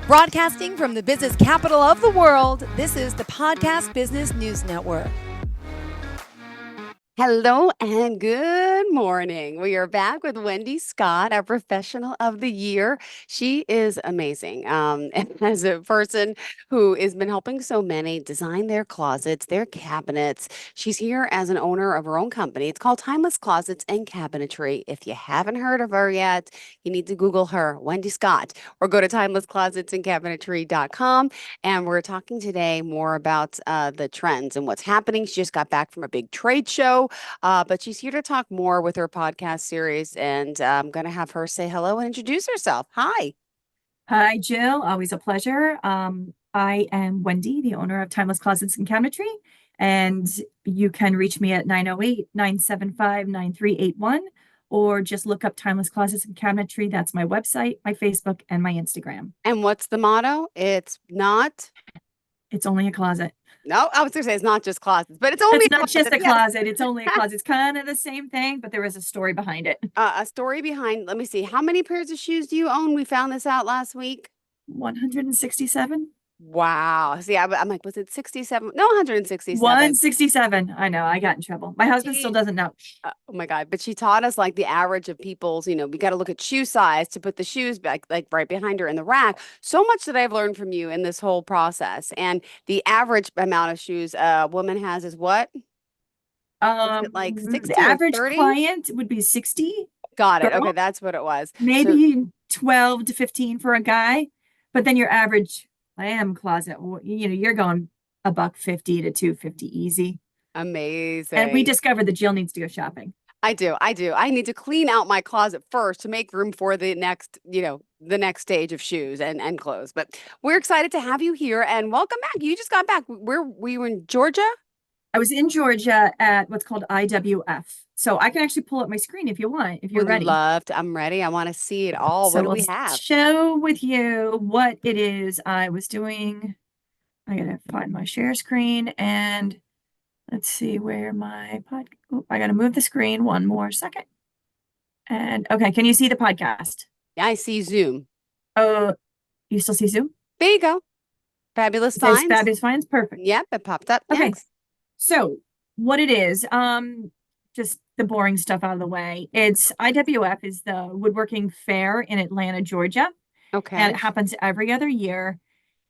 Broadcasting from the business capital of the world, this is the Podcast Business News Network. Hello and good morning. We are back with Wendy Scott, our professional of the year. She is amazing. And as a person who has been helping so many design their closets, their cabinets, she's here as an owner of her own company. It's called Timeless Closets and Cabinetry. If you haven't heard of her yet, you need to Google her, Wendy Scott, or go to timelessclosetsandcabinetry.com. And we're talking today more about the trends and what's happening. She just got back from a big trade show. But she's here to talk more with her podcast series, and I'm going to have her say hello and introduce herself. Hi. Hi, Jill. Always a pleasure. I am Wendy, the owner of Timeless Closets and Cabinetry, and you can reach me at 908-975-9381, or just look up Timeless Closets and Cabinetry. That's my website, my Facebook, and my Instagram. And what's the motto? It's only a closet. No, I was going to say it's not just closets, but it's only not just a closet. It's only a closet. It's kind of the same thing, but there is a story behind it. A story behind, let me see. How many pairs of shoes do you own? We found this out last week. 167. Wow. See, I'm like, was it 67? No, 167. 167. I know. I got in trouble. My husband still doesn't know. Oh my God. But she taught us like the average of people's, we got to look at shoe size to put the shoes back, like right behind her in the rack. So much that I've learned from you in this whole process. And the average amount of shoes a woman has is what? Like 60 the average 30? client would be 60. Got it. Girl. Okay. That's what it was. Maybe 12 to 15 for a guy. But then your average closet, you're going $150 to $250 easy. Amazing. And we discovered that Jill needs to go shopping. I do. I need to clean out my closet first to make room for the next, the next stage of shoes and clothes. But we're excited to have you here and welcome back. You just got back. Were you in Georgia? I was in Georgia at what's called IWF. So I can actually pull up my screen if you want, if you're ready. I'm ready. I want to see it all. So what do we have? Show with you what it is I was doing. I gotta find my share screen and let's see where my I gotta move the screen one more second. And okay, can you see the podcast? Yeah, I see Zoom. Oh, you still see Zoom? There you go. Fabulous Finds. Fabulous Finds, perfect. Yep, it popped up. Okay. Thanks. So what it is, just the boring stuff out of the way. It's IWF is the woodworking fair in Atlanta, Georgia. Okay. And it happens every other year.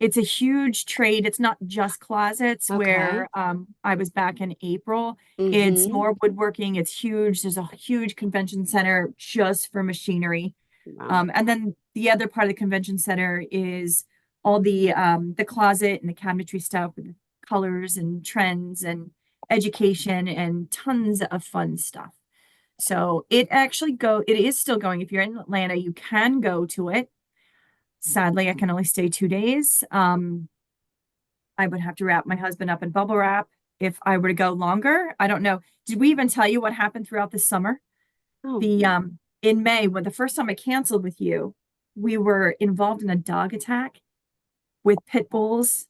It's a huge trade. It's not just closets where I was back in April. It's more woodworking. It's huge. There's a huge convention center just for machinery. Wow. And then the other part of the convention center is all the closet and the cabinetry stuff with colors and trends and education and tons of fun stuff. So it is still going. If you're in Atlanta, you can go to it. Sadly, I can only stay 2 days. I would have to wrap my husband up in bubble wrap if I were to go longer. I don't know. Did we even tell you what happened throughout the summer? Oh. In May, when the first time I canceled with you, we were involved in a dog attack with pit bulls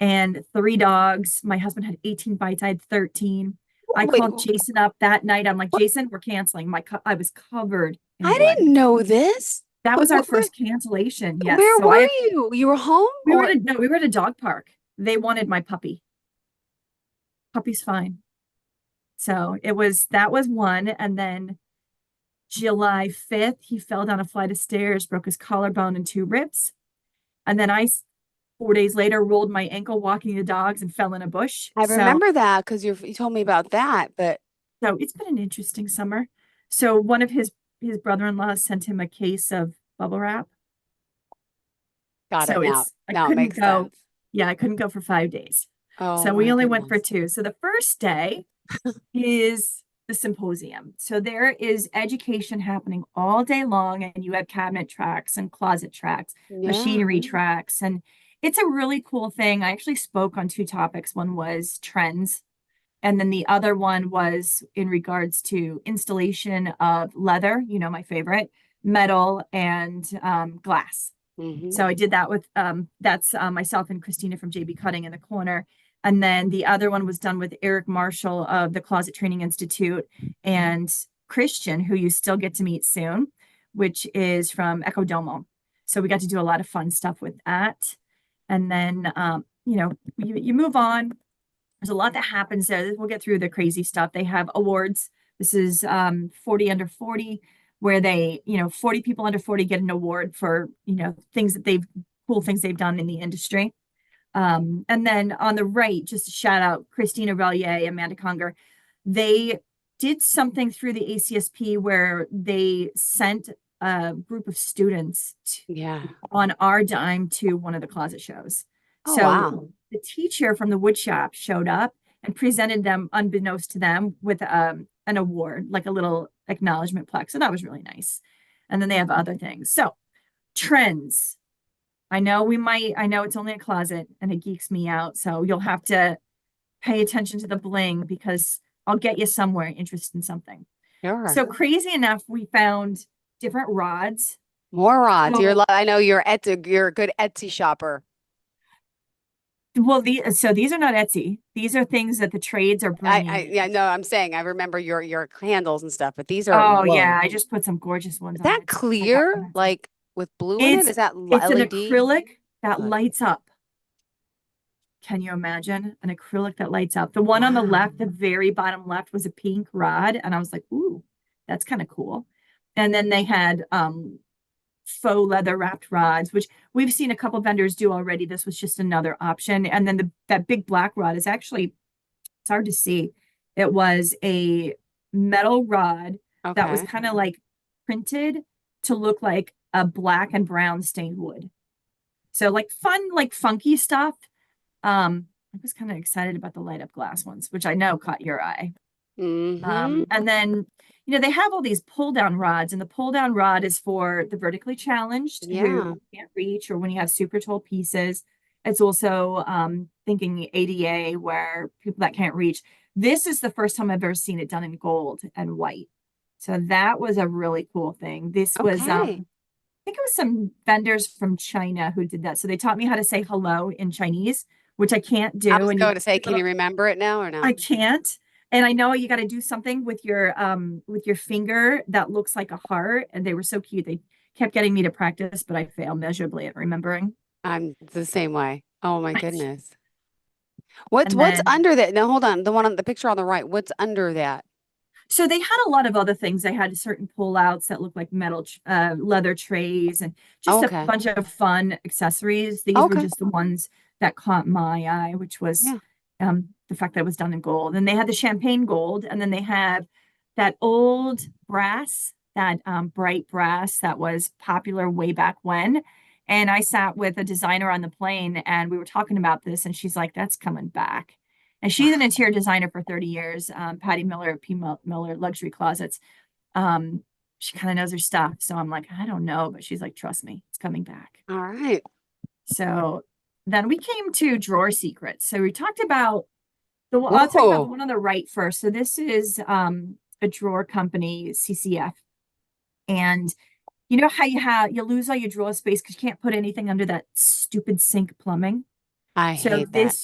and 3 dogs. My husband had 18 bites. I had 13. I called Jason up that night. I'm like, Jason, we're canceling. I was covered. I didn't know this. That was our first cancellation. Yes. Where were you? You were home? We were at a dog park. They wanted my puppy. Puppy's fine. So that was one. And then July 5th, he fell down a flight of stairs, broke his collarbone and 2 ribs. And then 4 days later, rolled my ankle walking the dogs and fell in a bush. I remember that because you told me about that. But so it's been an interesting summer. So one of his brother-in-law sent him a case of bubble wrap. Got it now. Now it makes sense. Yeah, I couldn't go for 5 days. Oh, so we only went for 2. So the first day is the symposium. So there is education happening all day long, and you have cabinet tracks and closet tracks, machinery tracks, and it's a really cool thing. I actually spoke on 2 topics. One was trends, and then the other one was in regards to installation of leather, my favorite, metal, and glass. So I did that with, that's myself and Christina from JB Cutting in the corner. And then the other one was done with Eric Marshall of the Closet Training Institute and Christian, who you still get to meet soon, which is from Echo Domo. So we got to do a lot of fun stuff with that. And then, you move on. There's a lot that happens there. We'll get through the crazy stuff. They have awards. This is 40 under 40, where 40 people under 40 get an award for, cool things they've done in the industry. And then on the right, just a shout out, Christina Relier, Amanda Conger. They did something through the ACSP where they sent a group of students on our dime to one of the closet shows. Oh, so wow. The teacher from the wood shop showed up and presented them, unbeknownst to them, with an award, like a little acknowledgement plaque. So that was really nice. And then they have other things. So trends. I know it's only a closet and it geeks me out. So you'll have to pay attention to the bling because I'll get you somewhere interested in something. Sure. So crazy enough, we found different rods. More rods. I know you're a good Etsy shopper. Well, these are not Etsy. These are things that the trades are bringing. I'm saying I remember your candles and stuff, but these are. Oh yeah, I just put some gorgeous ones. Is that clear, like with blue in it? Is that it's LED? An acrylic that lights up. Can you imagine an acrylic that lights up? The one on the left, the very bottom left, was a pink rod, and I was like, "Ooh, that's kind of cool." And then they had faux leather wrapped rods, which we've seen a couple vendors do already. This was just another option. And then that big black rod is actually, it's hard to see. It was a metal rod that was kind of like printed to look like a black and brown stained wood. So like fun, like funky stuff. I was kind of excited about the light up glass ones, which I know caught your eye. Mm-hmm. And then, they have all these pull down rods, and the pull down rod is for the vertically challenged who can't reach, or when you have super tall pieces. It's also thinking ADA, where people that can't reach. This is the first time I've ever seen it done in gold and white. So that was a really cool thing. This was, I think it was some vendors from China who did that. So they taught me how to say hello in Chinese, which I can't do. I was going to say, can you remember it now or no? I can't. And I know you got to do something with your finger that looks like a heart. And they were so cute. They kept getting me to practice, but I fail miserably at remembering. I'm the same way. Oh my goodness. What's under that? Now hold on. The one on the picture on the right. What's under that? So they had a lot of other things. They had certain pullouts that looked like metal leather trays and just a bunch of fun accessories. These were just the ones that caught my eye, which was the fact that it was done in gold. And they had the champagne gold, and then they have that old brass, that bright brass that was popular way back when. And I sat with a designer on the plane, and we were talking about this, and she's like, "That's coming back." And she's an interior designer for 30 years, Patty Miller, P. Miller Luxury Closets. She kind of knows her stuff. So I'm like, I don't know, but she's like, trust me, it's coming back. All right. So then we came to drawer secrets. So we talked about I'll talk about the one on the right first. So this is a drawer company, CCF. And you know how you lose all your drawer space because you can't put anything under that stupid sink plumbing? I hate that.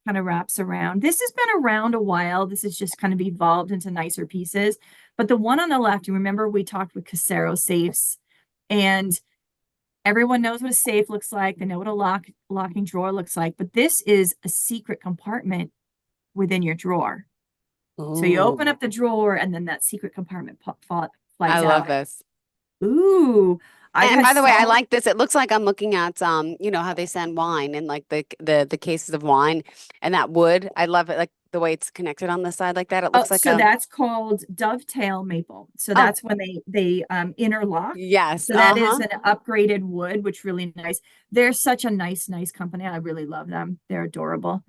Kind of wraps around. This has been around a while. This has just kind of evolved into nicer pieces. But the one on the left, you remember we talked with Casero safes, and everyone knows what a safe looks like. They know what a locking drawer looks like. But this is a secret compartment within your drawer. Ooh. So you open up the drawer, and then that secret compartment flies out. I love this. Ooh. And by the way, I like this. It looks like I'm looking at how they send wine in like the cases of wine, and that wood. I love it, like the way it's connected on the side like that. It looks like that's called dovetail maple. So that's when they interlock. Yes. So that is an upgraded wood, which really nice. They're such a nice company. I really love them. They're adorable.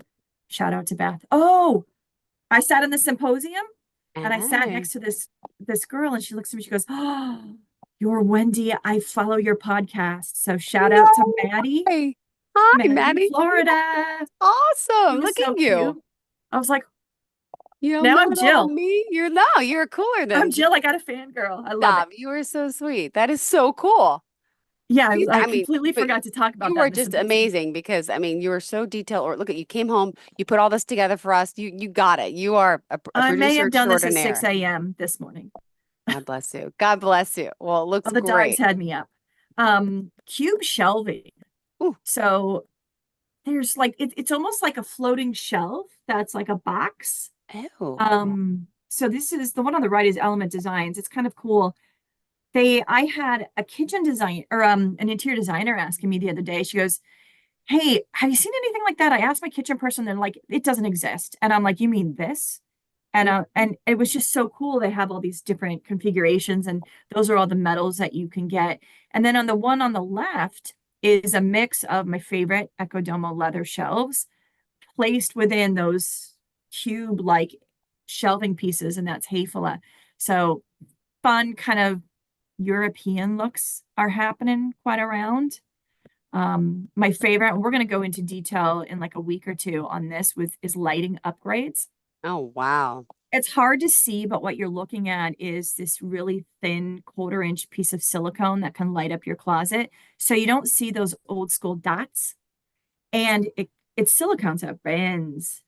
Shout out to Beth. Oh, I sat in the symposium and I sat next to this girl, and she looks at me. She goes, "Oh, you're Wendy. I follow your podcast." So shout out to Maddie. Hi, Maddie. Florida. Awesome. Look at you. Cute. I was like, now I'm Jill. Me? You're cooler than I'm Jill. I got a fangirl. I love it. You are so sweet. That is so cool. Yeah, I completely forgot to talk about that. You were just amazing because you were so detailed. Or look at you came home, you put all this together for us. You got it. You are a producer I may have done this at extraordinaire. 6 a.m. this morning. God bless you. God bless you. Well, it looks the great. dogs had me up. Cube shelving. Ooh. So there's like it's almost like a floating shelf that's like a box. Oh. So this is the one on the right is Element Designs. It's kind of cool. I had a kitchen design or an interior designer asking me the other day. She goes, "Hey, have you seen anything like that?" I asked my kitchen person, they're like, "It doesn't exist." And I'm like, "You mean this?" And it was just so cool. They have all these different configurations, and those are all the metals that you can get. And then on the one on the left is a mix of my favorite Ecodomo leather shelves placed within those cube-like shelving pieces, and that's Hayfella. So fun kind of European looks are happening quite around. My favorite, and we're going to go into detail in like a week or two on this is lighting upgrades. Oh, wow. It's hard to see, but what you're looking at is this really thin 1/4 inch piece of silicone that can light up your closet. So you don't see those old school dots. And it's silicone, so it bends.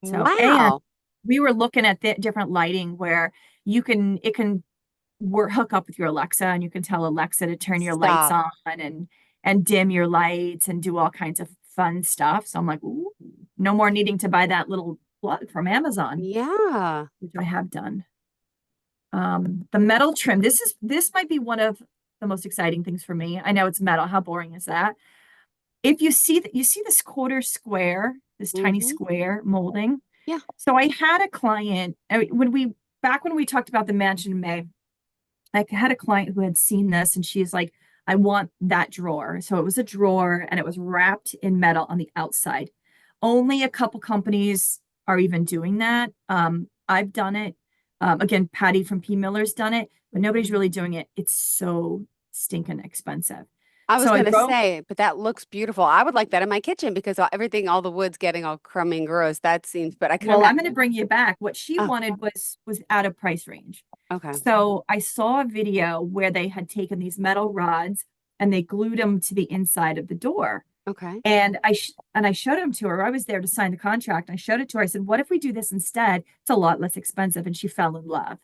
So, and Wow. we were looking at the different lighting where it can hook up with your Alexa, and you can tell Alexa to turn your lights Stop. on and dim your lights and do all kinds of fun stuff. So I'm like, ooh, no more needing to buy that little plug from Amazon, Yeah. which I have done. The metal trim. This might be one of the most exciting things for me. I know it's metal. How boring is that? If you see that, you see this quarter square, this tiny Mm-hmm. square molding. Yeah. So I had a client back when we talked about the mansion in May, I had a client who had seen this, and she's like, "I want that drawer." So it was a drawer, and it was wrapped in metal on the outside. Only a couple companies are even doing that. I've done it. Again, Patty from P. Miller's done it, but nobody's really doing it. It's so stinking expensive. I was So I gonna wrote, say, but that looks beautiful. I would like that in my kitchen because all the wood's getting all crummy and gross. That seems, but I can well, I'm going to imagine. bring you back. What she Oh, wanted was out of price range. okay. So I saw a video where they had taken these metal rods and they glued them to the inside of the door. Okay. And I showed them to her. I was there to sign the contract. I showed it to her. I said, "What if we do this instead? It's a lot less expensive." And she fell in love.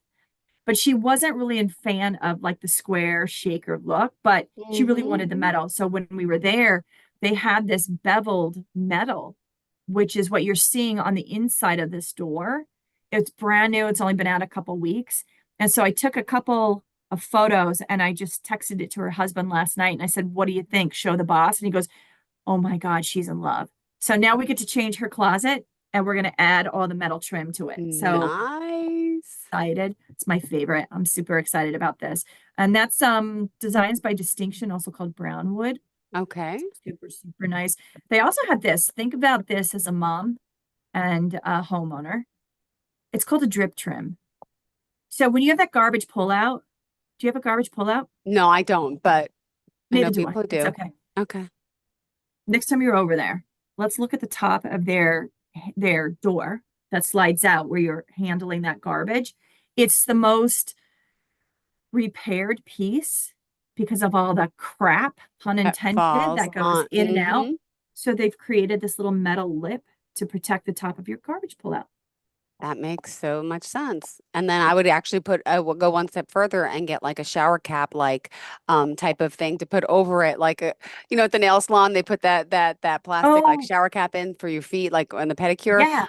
But she wasn't really a fan of like the square shaker look, but she really Mm-hmm. wanted the metal. So when we were there, they had this beveled metal, which is what you're seeing on the inside of this door. It's brand new. It's only been out a couple weeks. And so I took a couple of photos and I just texted it to her husband last night. And I said, "What do you think? Show the boss." And he goes, "Oh my God, she's in love." So now we get to change her closet and we're going to add all the metal trim to it. So Nice. excited. It's my favorite. I'm super excited about this. And that's Designs by Distinction, also called Brownwood. Okay. Super, super nice. They also have this. Think about this as a mom and a homeowner. It's called a drip trim. So when you have that garbage pullout, do you have a garbage pullout? No, I don't, but I know Neither do I. people who It's do. okay. Okay. Next time you're over there, let's look at the top of their door that slides out where you're handling that garbage. It's the most repaired piece because of all the crap, pun That intended, falls that goes on. in and out. Mm-hmm. So they've created this little metal lip to protect the top of your garbage pullout. That makes so much sense. And then I would actually I would go one step further and get like a shower cap like type of thing to put over it. Like at the nail salon, they put that plastic like Oh, shower cap in for your feet, like on the pedicure. yeah.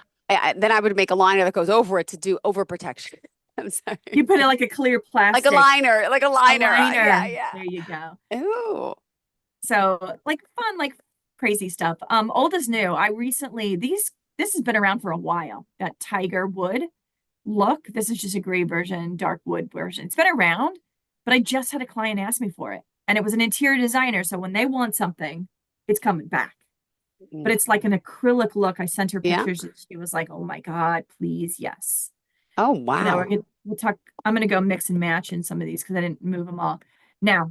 Then I would make a liner that goes over it to do over protection. I'm sorry. You put it like a clear Like a plastic, liner, like a a liner. Yeah, liner. yeah. There you go. Ooh. So like fun, like crazy stuff. Old is new. This has been around for a while. That tiger wood look. This is just a gray version, dark wood version. It's been around, but I just had a client ask me for it. And it was an interior designer. So when they want something, it's coming back. But it's like an acrylic look. I sent her Yeah. pictures and she was like, "Oh my God, please, yes." Oh, So now wow. we'll talk. I'm gonna go mix and match in some of these because I didn't move them all. Now,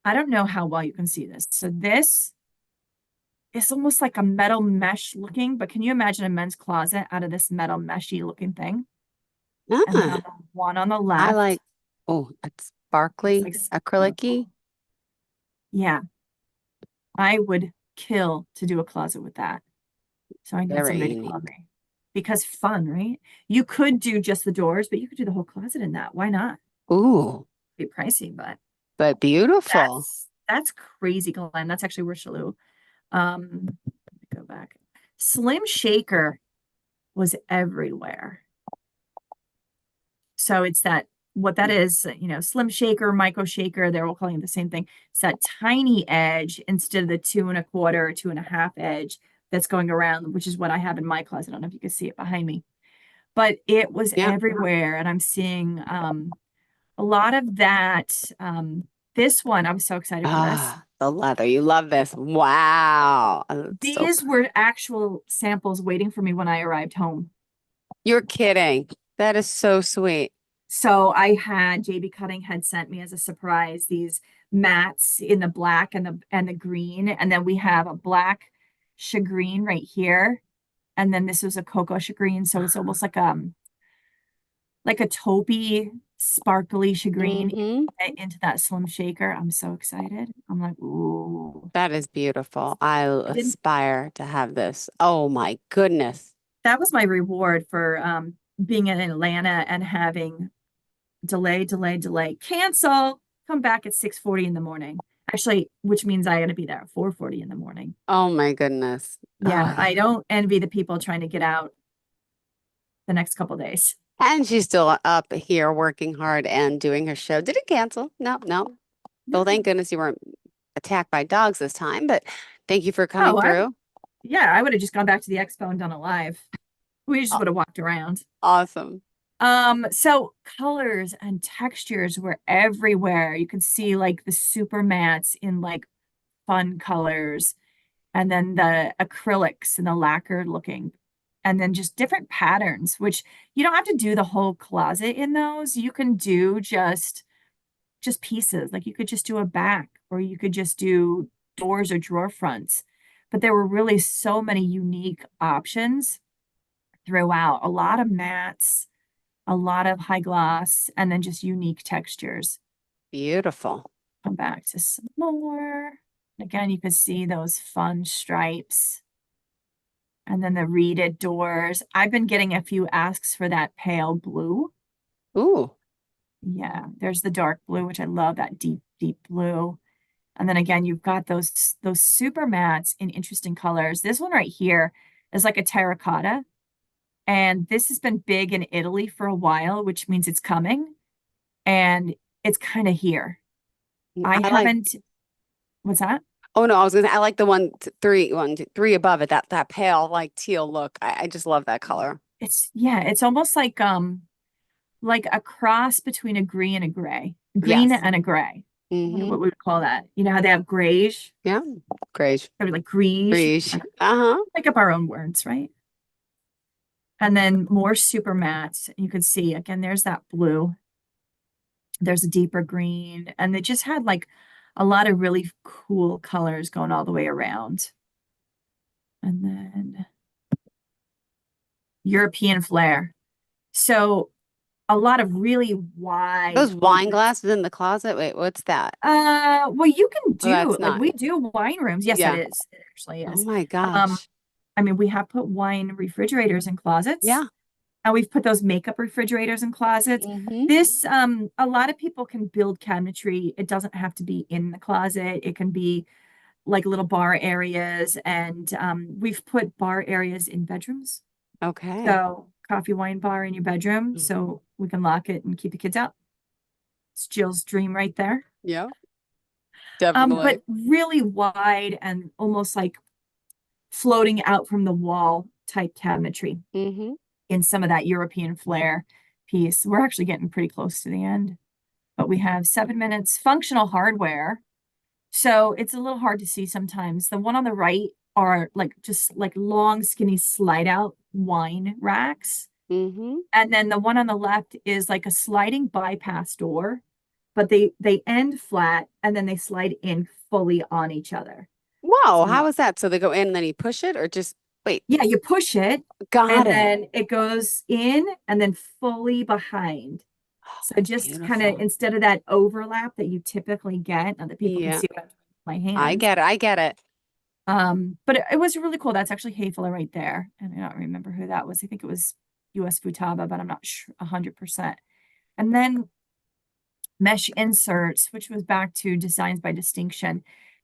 I don't know how well you can see this. So this is almost like a metal mesh looking, but can you imagine a men's closet out of this metal meshy looking thing? And then on Ah, the one on the I left, like, oh, it's it's sparkly, like acrylic-y. sparkle. Yeah, I would kill to do a closet with that. So I need Very somebody to call unique. me because fun, right? You could do just the doors, but you could do the whole closet in that. Why not? Ooh. Be pricey, but but beautiful. That's crazy, Glenn. That's actually Richelieu. Let me go back. Slim Shaker was everywhere. So it's what that is, Slim Shaker, Micro Shaker, they're all calling it the same thing. It's that tiny edge instead of the 2¼ or 2½ edge that's going around, which is what I have in my closet. I don't know if you can see it behind me, but it was everywhere. And I'm seeing a lot of that. This one, I was so excited for this. The leather. You love this. Wow. These were actual samples waiting for me when I arrived home. You're kidding. That is so sweet. So I had JB Cutting had sent me as a surprise these mats in the black and the green, and then we have a black shagreen right here, and then this was a cocoa shagreen, so it's almost like a taupey, sparkly shagreen into that Slim Shaker. I'm so excited. I'm like, ooh, that is beautiful. I aspire to have this. Oh my goodness. That was my reward for being in Atlanta and having delay, cancel, come back at 6:40 in the morning. Actually, which means I got to be there at 4:40 in the morning. Oh my goodness. Yeah, I don't envy the people trying to get out the next couple days. And she's still up here working hard and doing her show. Did it cancel? No. Well, thank goodness you weren't attacked by dogs this time, but thank you for coming through. I would have just gone back to the expo and done it live. We just would have walked around. Awesome. So colors and textures were everywhere. You could see like the super mattes in like fun colors, and then the acrylics and the lacquered looking, and then just different patterns, which you don't have to do the whole closet in those. You can do just pieces. Like you could just do a back, or you could just do doors or drawer fronts. But there were really so many unique options throughout. A lot of mattes, a lot of high gloss, and then just unique textures. Beautiful. Come back to some more. Again, you can see those fun stripes. And then the reeded doors. I've been getting a few asks for that pale blue. Ooh. Yeah, there's the dark blue, which I love, that deep, deep blue. And then again, you've got those super mattes in interesting colors. This one right here is like a terracotta. And this has been big in Italy for a while, which means it's coming. And it's kind of here. What's that? Oh no, I like the 1, 2, 3 above it, that pale, like teal look. I just love that color. It's almost like a cross between a green and a gray. Green and a gray. What we would call that. You know how they have grayish? Yeah, grayish. Like greige. Make up our own words, right? And then more super mattes. You can see, again, there's that blue. There's a deeper green. And they just had like a lot of really cool colors going all the way around. And then European flair. So a lot of really wide. Those wine glasses in the closet. Wait, what's that? Well, you can do we do wine rooms. Yes, Yeah. it is. It actually is. Oh my gosh. I mean, we have put wine refrigerators in closets. Yeah. And we've put those makeup refrigerators in closets. This, a lot of people can build cabinetry. It doesn't have to be in the closet. It can be like little bar areas. And we've put bar areas in bedrooms. Okay. So coffee wine bar in your bedroom. So we can lock it and keep the kids out. It's Jill's dream right there. Yeah. Definitely. But really wide and almost like floating out from the wall type cabinetry. In some of that European flair piece. We're actually getting pretty close to the end, but we have 7 minutes. Functional hardware. So it's a little hard to see sometimes. The one on the right are just long, skinny slide out wine racks. And then the one on the left is like a sliding bypass door, but they end flat and then they slide in fully on each other. Wow. How is that? So they go in and then you push it, or just wait? Yeah, you push it. Got it. Then it goes in and then fully behind. So just kind of, instead of that overlap that you typically get, and that people can see what I'm doing with my hands. I get it. But it was really cool. That's actually Hayfler right there. And I don't remember who that was. I think it was US Futaba, but I'm not sure 100%. And then mesh inserts, which was back to Designs by Distinction,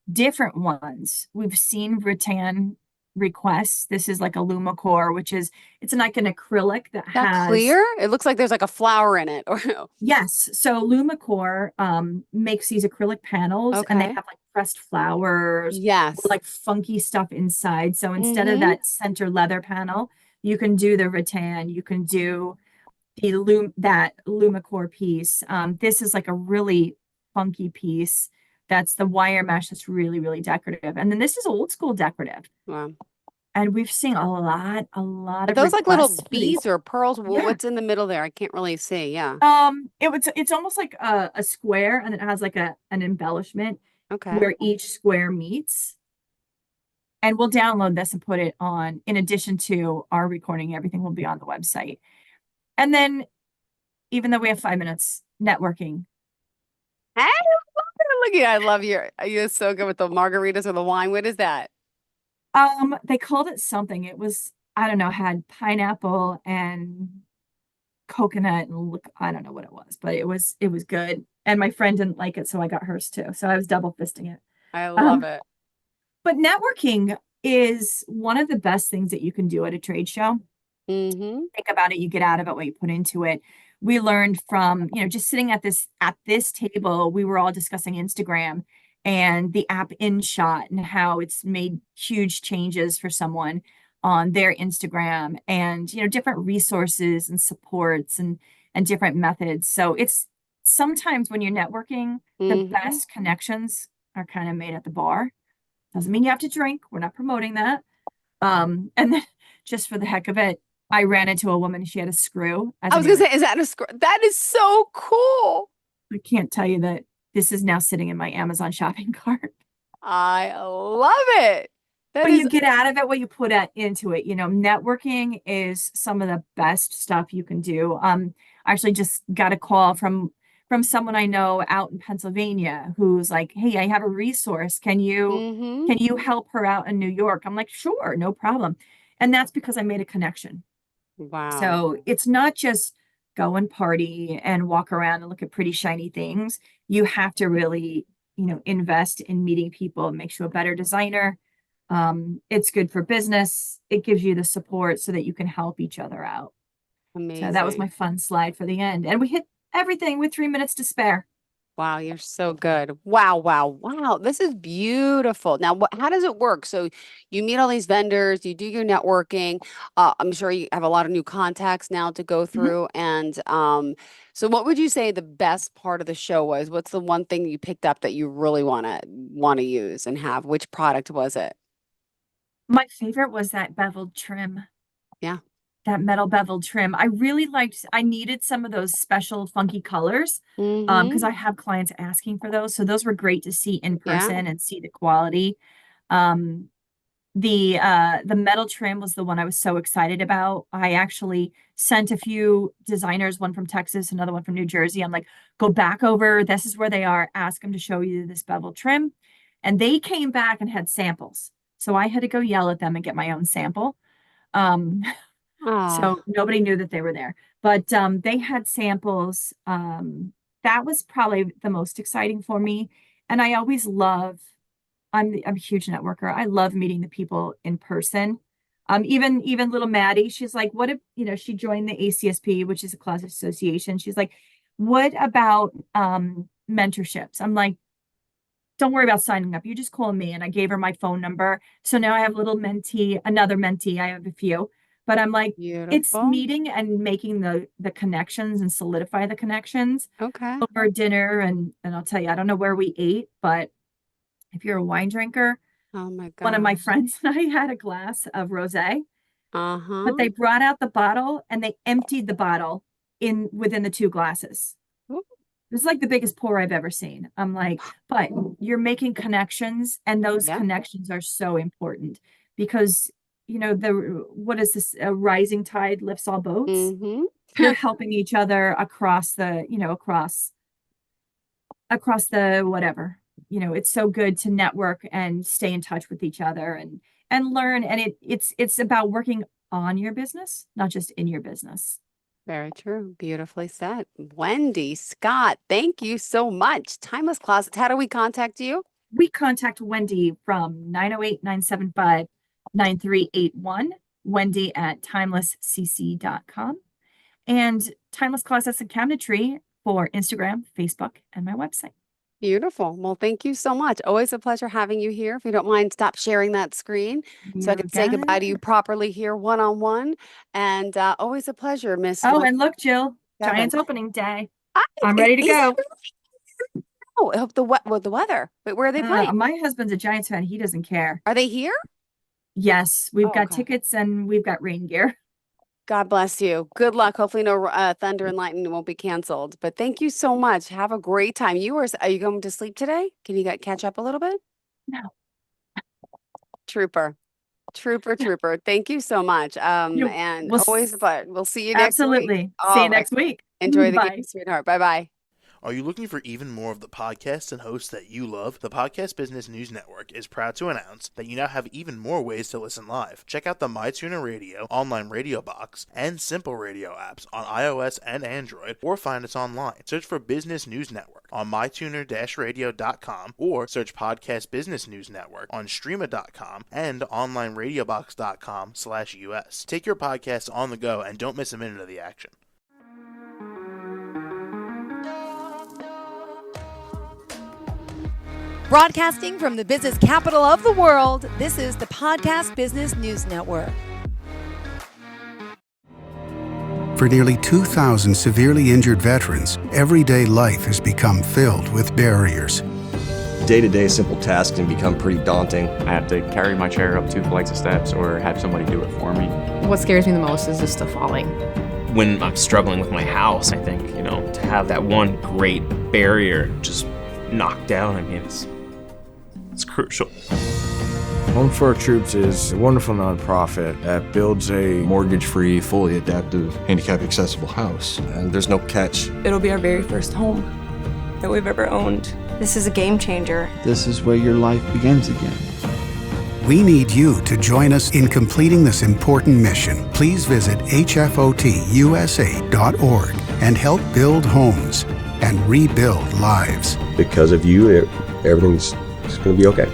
different ones. We've seen rattan requests. This is like a Lumicore, which is, it's like an acrylic that That has, clear? It looks like there's like a flower in it. Or yes. So Lumicore makes these acrylic panels and they okay. have like pressed flowers or Yes. like funky stuff inside. So instead of Mm-hmm. that center leather panel, you can do the rattan, you can do that Lumicore piece. This is like a really funky piece. That's the wire mesh that's really, really decorative. And then this is old school decorative. Wow. And we've seen a lot Are of those like little requests for these. beads or pearls? Yeah. What's in the middle there? I can't really see. Yeah. It's almost like a square and it has like an embellishment Okay. where each square meets. And we'll download this and put it on, in addition to our recording, everything will be on the website. And then, even though we have 5 minutes, networking. Hey, look at I love you're so good with the margaritas or the wine. What is that? They called it something. It was, I don't know, had pineapple and coconut and look, I don't know what it was, but it was good. And my friend didn't like it, so I got hers too. So I was double fisting it. I love Um, it. but networking is one of the best things that you can do at a trade show. Mm-hmm. Think about it, you get out of it what you put into it. We learned from, just sitting at this table, we were all discussing Instagram and the app InShot and how it's made huge changes for someone on their Instagram and different resources and supports and different methods. So it's sometimes when you're networking, the Mm-hmm. best connections are kind of made at the bar. Doesn't mean you have to drink. We're not promoting that. And then just for the heck of it, I ran into a woman. She had a screw as I an was gonna earring. say, is that a scroll? That is so cool. I can't tell you that this is now sitting in my Amazon shopping cart. I love it. That But is you get out of it what you put into it. Networking is some of the best stuff you can do. I actually just got a call from someone I know out in Pennsylvania who's like, "Hey, I have a resource. Can you mm-hmm. can you help her out in New York?" I'm like, "Sure, no problem." And that's because I made a connection. Wow. So it's not just go and party and walk around and look at pretty shiny things. You have to really, invest in meeting people. It makes you a better designer. It's good for business. It gives you the support so that you can help each other out. So that was my Amazing. fun slide for the end. And we hit everything with 3 minutes to spare. Wow, you're so good. Wow, wow, wow. This is beautiful. Now, how does it work? So you meet all these vendors, you do your networking. I'm sure you have a lot of new contacts now to go Mhm. through. And so what would you say the best part of the show was? What's the one thing you picked up that you really want to use and have? Which product was it? My favorite was that beveled trim. Yeah. That metal beveled trim. I needed some of those special funky colors Mm-hmm. because I have clients asking for those. So those were great to see in Yeah. person and see the quality. Um, the metal trim was the one I was so excited about. I actually sent a few designers, one from Texas, another one from New Jersey. I'm like, go back over, this is where they are, ask them to show you this bevel trim. And they came back and had samples. So I had to go yell at them and get my own sample. Um, Oh, so nobody knew that they were there, but they had samples. That was probably the most exciting for me. And I always love, I'm a huge networker. I love meeting the people in person. Even little Maddie, she's like, what if, she joined the ACSP, which is a closet association. She's like, what about mentorships? I'm like, don't worry about signing up. You just call me. And I gave her my phone number. So now I have a little mentee, another mentee. I have a few, but I'm like, it's beautiful. meeting and making the connections and solidify the connections Okay. over dinner. And I'll tell you, I don't know where we ate, but if you're a wine drinker, Oh my one of my gosh. friends and I had a glass of rosé, but Uh-huh. they brought out the bottle and they emptied the bottle in within the two glasses. Ooh, It was like the biggest pour I've ever seen. I'm like, but you're making connections, and those yeah. connections are so important because the what is this? A rising tide lifts all boats. Mm-hmm. You're helping each other across across the whatever. It's so good to network and stay in touch with each other and learn. And it's about working on your business, not just in your business. Very true. Beautifully said. Wendy Scott, thank you so much. Timeless Closets. How do we contact you? We contact Wendy from 908-975-9381, Wendy at timelesscc.com, and Timeless Closets and Cabinetry for Instagram, Facebook, and my website. Beautiful. Well, thank you so much. Always a pleasure having you here. If you don't mind, stop sharing that screen so I You can say got goodbye to it. you properly here one-on-one. And always a pleasure, Miss. Oh, and look, Jill, Kevin. Giants opening day. I- I'm ready to is go. it really? Oh, I hope the weather. Wait, where are they playing? My husband's a Giants fan. He doesn't care. Are they here? Yes, we've Oh, got okay. tickets and we've got rain gear. God bless you. Good luck. Hopefully no thunder and lightning won't be canceled. But thank you so much. Have a great time. Are you going to sleep today? Can you catch up a little bit? No. Trooper. Thank you so much. And we'll always a pleasure. We'll see you next week. Absolutely. See All you next week. Enjoy the Bye. game, sweetheart. Bye-bye. Are you looking for even more of the podcasts and hosts that you love? The Podcast Business News Network is proud to announce that you now have even more ways to listen live. Check out the MyTuner Radio, online radio box, and Simple Radio apps on iOS and Android, or find us online. Search for Business News Network on mytuner-radio.com, or search Podcast Business News Network on streama.com and onlineradiobox.com/US. Take your podcast on the go and don't miss a minute of the action. Broadcasting from the business capital of the world, this is the Podcast Business News Network. For nearly 2,000 severely injured veterans, everyday life has become filled with barriers. Day-to-day simple tasks can become pretty daunting. I have to carry my chair up 2 flights of steps or have somebody do it for me. What scares me the most is just the falling. When I'm struggling with my house, I think, to have that one great barrier just knocked down, it's crucial. Home for Our Troops is a wonderful nonprofit that builds a mortgage-free, fully adaptive, handicap-accessible house. And there's no catch. It'll be our very first home that we've ever owned. This is a game changer. This is where your life begins again. We need you to join us in completing this important mission. Please visit hfotusa.org and help build homes and rebuild lives. Because of you, everything's going to be okay.